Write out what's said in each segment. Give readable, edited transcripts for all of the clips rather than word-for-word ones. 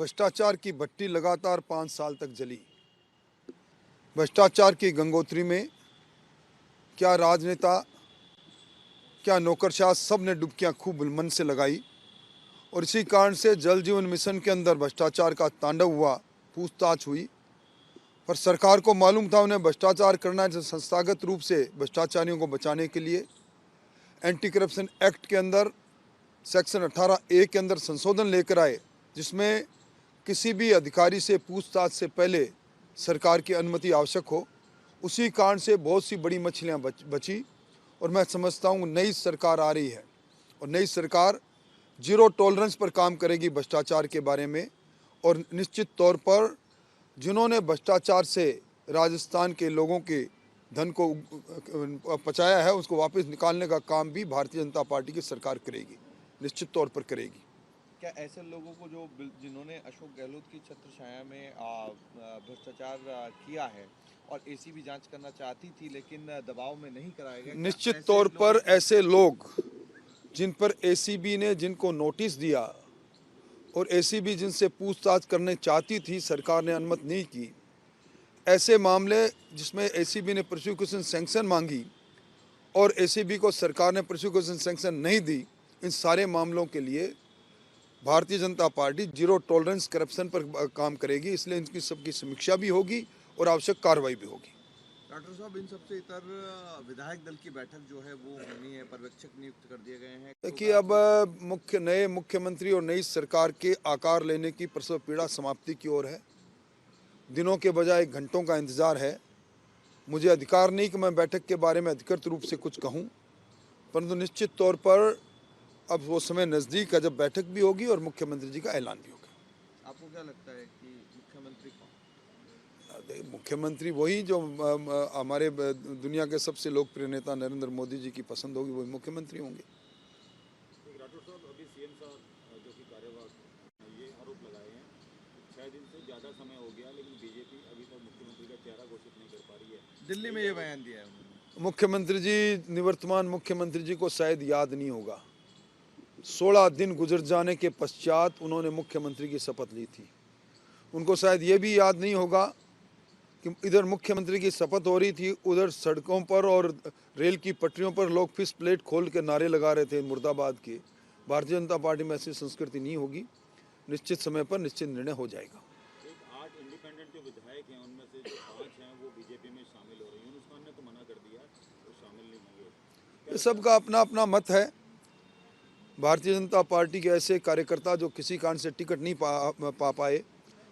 भ्रष्टाचार की भट्टी लगातार 5 साल तक जली। भ्रष्टाचार की गंगोत्री में क्या राजनेता, क्या नौकरशाह, सब ने डुबकियां खूब मन से लगाई और इसी कारण से जल जीवन मिशन के अंदर भ्रष्टाचार का तांडव हुआ, पूछताछ हुई। पर सरकार को मालूम था उन्हें भ्रष्टाचार करना है, संस्थागत रूप से भ्रष्टाचारियों को बचाने के लिए एंटी करप्शन एक्ट के अंदर सेक्शन 18A के अंदर संशोधन लेकर आए, जिसमें किसी भी अधिकारी से पूछताछ से पहले सरकार की अनुमति आवश्यक हो। उसी कारण से बहुत सी बड़ी मछलियां बची और मैं समझता हूँ नई सरकार आ रही है और नई सरकार जीरो टॉलरेंस पर काम करेगी भ्रष्टाचार के बारे में। और निश्चित तौर पर जिन्होंने भ्रष्टाचार से राजस्थान के लोगों के धन को पचाया है, उसको वापस निकालने का काम भी भारतीय जनता पार्टी की सरकार करेगी, निश्चित तौर पर करेगी। क्या ऐसे लोगों को जिन्होंने अशोक गहलोत की छत्रछाया में भ्रष्टाचार किया है और एसीबी जांच करना चाहती थी लेकिन दबाव में नहीं कराया गया, निश्चित तौर पर ऐसे लोग जिन पर एसीबी ने जिनको नोटिस दिया और एसीबी जिनसे पूछताछ करने चाहती थी, सरकार ने अनुमति नहीं की, ऐसे मामले जिसमें एसीबी ने प्रोसिक्यूशन सैंक्शन मांगी और एसीबी को सरकार ने प्रोसिक्यूशन सैंक्शन नहीं दी, इन सारे मामलों के लिए Bharatiya Janata party zero tolerance corruption पर काम करेगी। इसलिए इनकी सबकी समीक्षा भी होगी और आवश्यक कार्रवाई भी होगी। डॉक्टर साहब, इन सबसे इतर विधायक दल की बैठक जो है वो होनी है, पर्यवेक्षक नियुक्त कर दिए गए हैं। देखिए, अब नए मुख्यमंत्री और नई सरकार के आकार लेने की प्रसव पीड़ा समाप्ति की ओर है। दिनों के बजाय घंटों का इंतजार है। मुझे अधिकार नहीं कि मैं बैठक के बारे में अधिकृत रूप से कुछ कहूं, परंतु निश्चित तौर पर अब वो समय नज़दीक है जब बैठक भी होगी और मुख्यमंत्री जी का ऐलान भी होगा। आपको क्या लगता है कि मुख्यमंत्री कौन? मुख्यमंत्री वही जो हमारे दुनिया के सबसे लोकप्रिय नेता नरेंद्र मोदी जी की पसंद होगी, वही मुख्यमंत्री होंगे। राठौर साहब, अभी सीएम साहब जो कि कार्यवाहक ये आरोप लगाए हैं 6 दिन से ज़्यादा समय हो गया, लेकिन बीजेपी अभी तक मुख्यमंत्री का चेहरा घोषित नहीं कर पा रही है। दिल्ली में ये बयान दिया है उन्होंने। मुख्यमंत्री जी, निवर्तमान मुख्यमंत्री जी को शायद याद नहीं होगा, 16 दिन गुजर जाने के पश्चात उन्होंने मुख्यमंत्री की शपथ ली थी। उनको शायद ये भी याद नहीं होगा कि इधर मुख्यमंत्री की शपथ हो रही थी, उधर सड़कों पर और रेल की पटरियों पर लोग फिश प्लेट खोल के नारे लगा रहे थे मुर्दाबाद के। भारतीय जनता पार्टी में ऐसी संस्कृति नहीं होगी। निश्चित समय पर निश्चित निर्णय हो जाएगा। 8 इंडिपेंडेंट जो विधायक हैं उनमें से जो 5 हैं वो बीजेपी में शामिल हो रही हैं। यूनुस खान ने तो मना कर दिया, वो शामिल नहीं होंगे। ये सबका अपना अपना मत है। भारतीय जनता पार्टी के ऐसे कार्यकर्ता जो किसी कारण से टिकट नहीं पा पाए,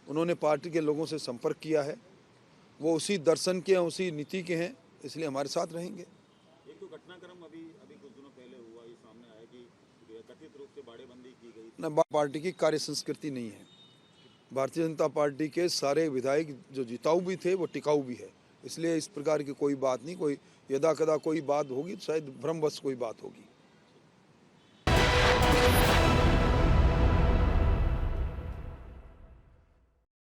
उन्होंने पार्टी के लोगों से संपर्क किया है। वो उसी दर्शन के हैं, उसी नीति के हैं, इसलिए हमारे साथ रहेंगे। एक तो घटनाक्रम अभी कुछ दिनों पहले हुआ, ये सामने आया कि कथित रूप से बाड़ेबंदी की गई। न पार्टी की कार्य संस्कृति नहीं है। भारतीय जनता पार्टी के सारे विधायक जो जिताऊ भी थे वो टिकाऊ भी है, इसलिए इस प्रकार की कोई बात नहीं। कोई यदा कदा कोई बात होगी तो शायद भ्रमवश कोई बात होगी।